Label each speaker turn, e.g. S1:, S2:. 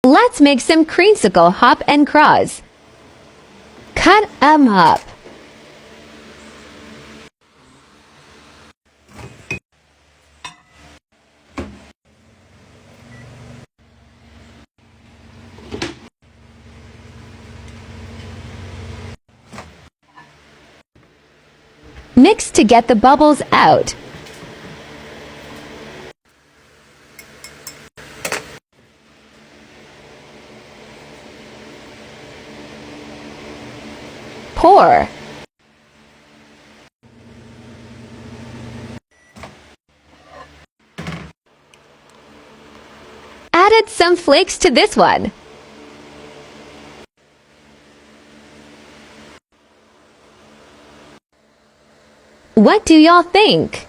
S1: Let's make some creamsicle hop and craws. Cut 'em up. Mix to get the bubbles out. Pour. Added some flakes to this one. What do y'all think?